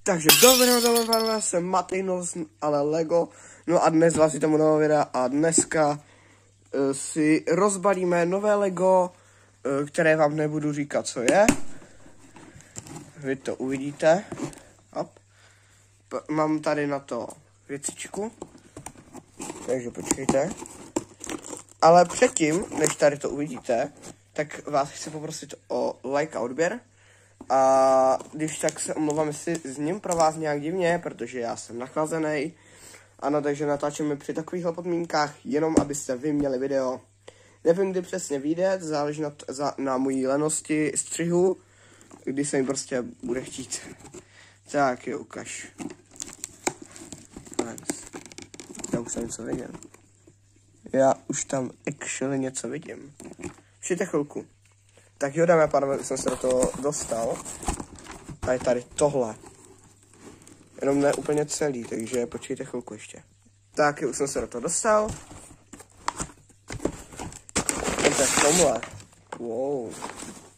Takže dobrý pánové, jsem Matejnos, ale Lego. No a dnes vás vítám u nového videa a dneska si rozbalíme nové Lego, které vám nebudu říkat, co je. Vy to uvidíte. Hop. Mám tady na to věcičku, takže počkejte. Ale předtím, než tady to uvidíte, tak vás chci poprosit o like a odběr. A když tak se omlouvám, jestli zním pro vás nějak divně, protože já jsem nachlazený. Ano, takže natáčíme při takovýchhle podmínkách, jenom abyste vy měli video. Nevím, kdy přesně vyjde, záleží na mojí lenosti střihu, kdy se mi prostě bude chtít. Tak jo, ukaž. Já už tam něco vidím. Já už tam actually něco vidím. Přijďte chvilku. Tak jo, dámy a pánové, jsem se do toho dostal. A je tady tohle. Jenom ne úplně celý, takže počkejte chvilku ještě. Tak, už jsem se do toho dostal. To je v tomhle. Wow.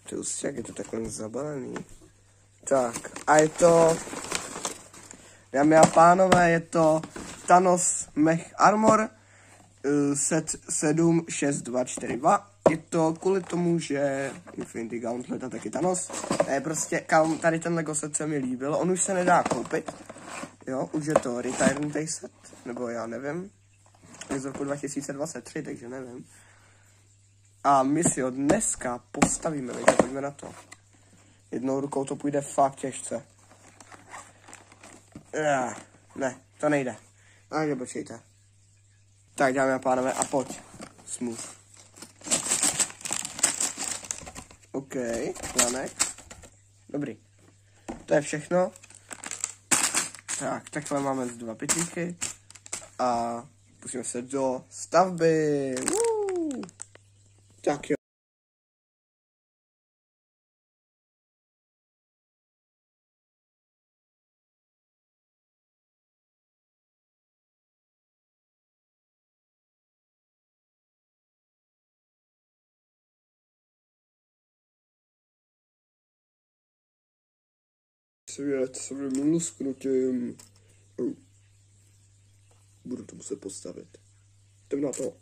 Ty už jak je to takhle zabalený. Tak, a je to... Dámy a pánové, je to Thanos Mech Armor set 76242. Je to kvůli tomu, že Infinity Gauntlet a taky Thanos. Prostě tady ten Lego set se mi líbil. On už se nedá koupit. Jo, už je to Return Day set. Nebo já nevím. Je z roku 2023, takže nevím. A my si ho dneska postavíme, takže pojďme na to. Jednou rukou to půjde fakt těžce. Ne, to nejde. Takže počkejte. Tak, dámy a pánové, a pojď. Smooth. OK, plánek. Dobrý. To je všechno. Tak, takhle máme z 2 pytlíky. A pustíme se do stavby. Tak jo. Svět svým lusknutím. Budu to muset postavit. Jdem na to.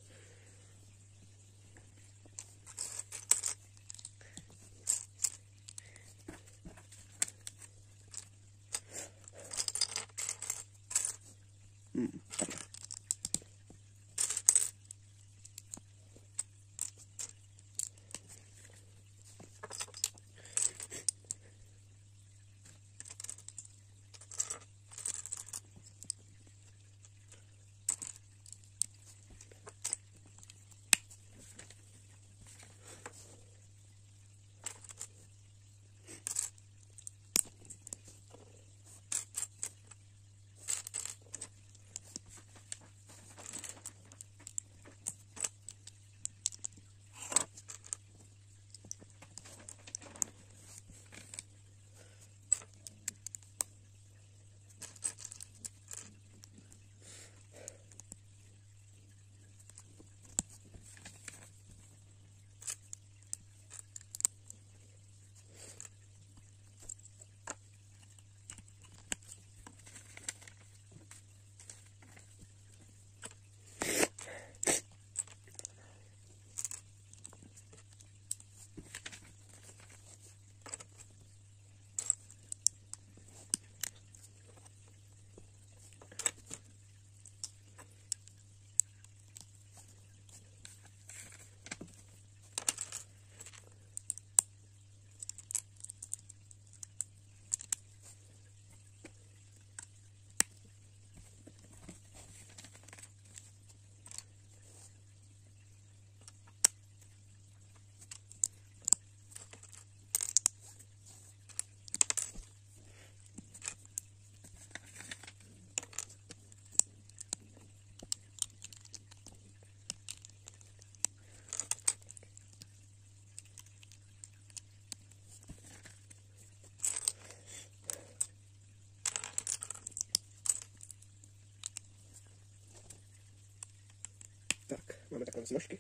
Tak, máme takové nožky.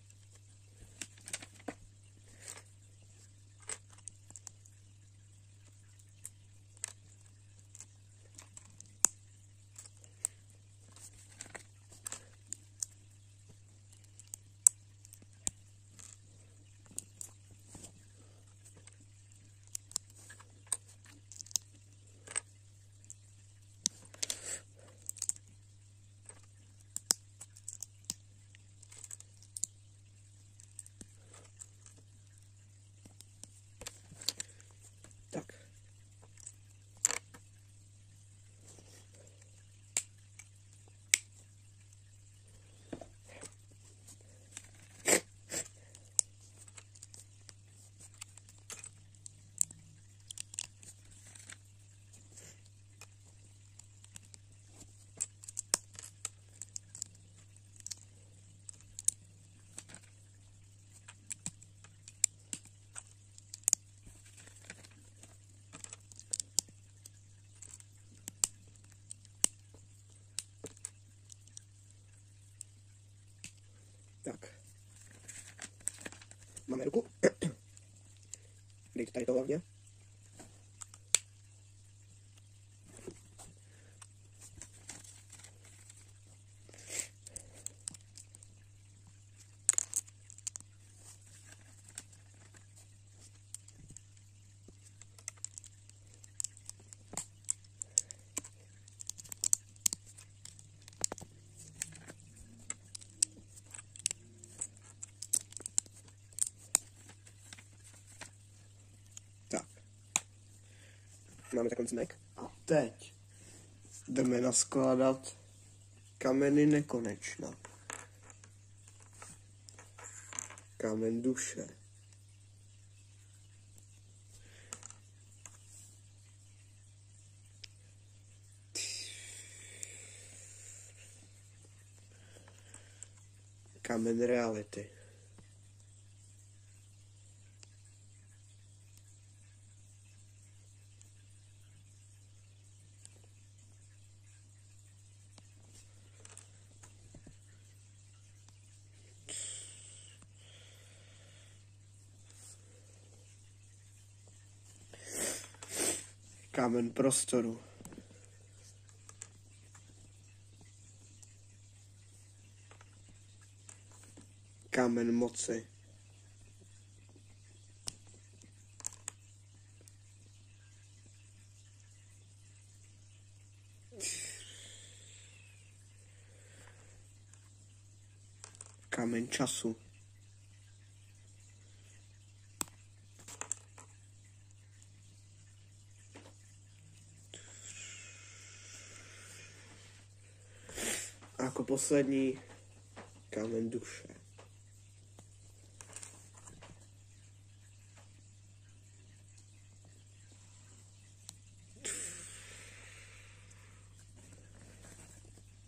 Máme ruku. Dejte tady to hlavně. Tak. Máme takový znak. A teď jdeme naskládat kameny nekonečna. Kámen duše. Kámen reality. Kámen prostoru. Kámen moci. Kámen času. A jako poslední kámen duše.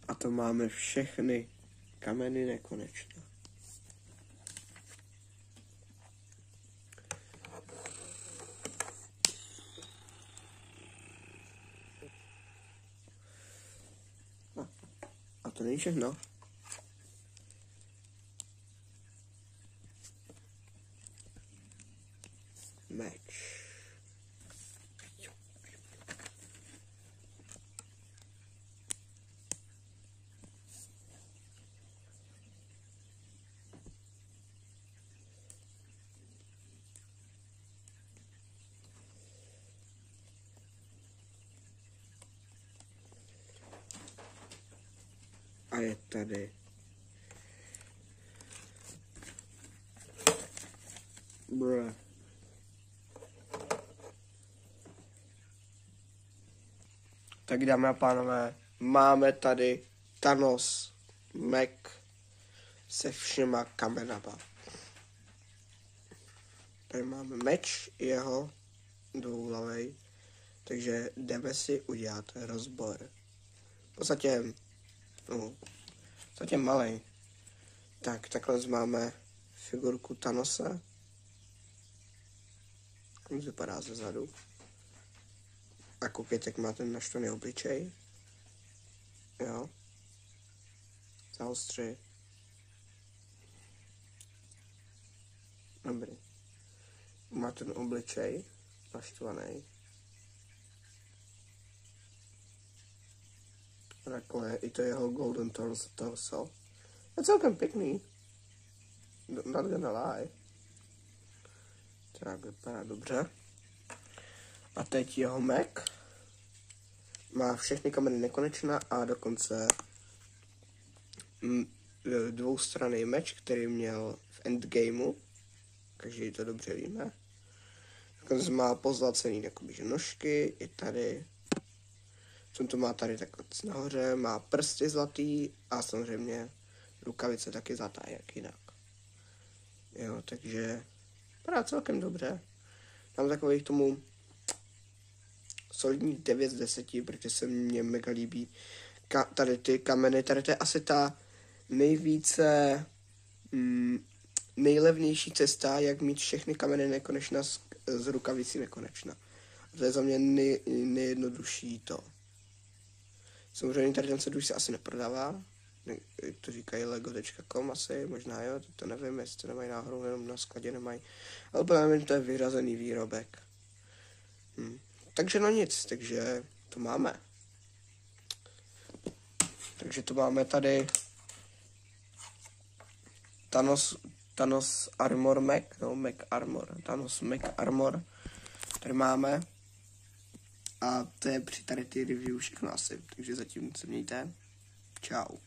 A to máme všechny kameny nekonečna. A to není všechno. Meč. A je tady Tak dámy a pánové, máme tady Thanos Mac se všema kamenama. Tady máme meč jeho dvouhlavej, takže jdeme si udělat rozbor. V podstatě malej. Tak, takhle máme figurku Thanose. On vypadá ze zadu. A koukejte, jak má ten naštvaný obličej. Jo. Zaostři. Dobrý. Má ten obličej naštvaný. Takhle, i to jeho golden torso. Je celkem pěkný. Not gonna lie. Tak vypadá dobře. A teď jeho Mac má všechny kameny nekonečna a dokonce dvoustranný meč, který měl v endgameu. Takže to dobře víme. Dokonce má pozlacený jakoby nožky, i tady. Co to má tady takhle nahoře, má prsty zlatý a samozřejmě rukavice taky zlatá, jak jinak. Jo, takže vypadá celkem dobře. Mám takový k tomu solidní 9 z 10, protože se mně mega líbí tady ty kameny. Tady to je asi ta nejvíce nejlevnější cesta, jak mít všechny kameny nekonečna z rukavicí nekonečna. A to je za mě nejjednodušší to. Samozřejmě tady ten set už se asi neprodává, to říkají lego.com asi, možná jo, to nevím, jestli to nemají náhodou, jenom na skladě nemají, ale úplně nevím, to je vyrazený výrobek. Takže no nic, takže to máme. Takže to máme tady Thanos Armor Mac, no Mac Armor, Thanos Mac Armor, tady máme. A to je při tady ty review všechno asi, takže zatím se mějte. Čau.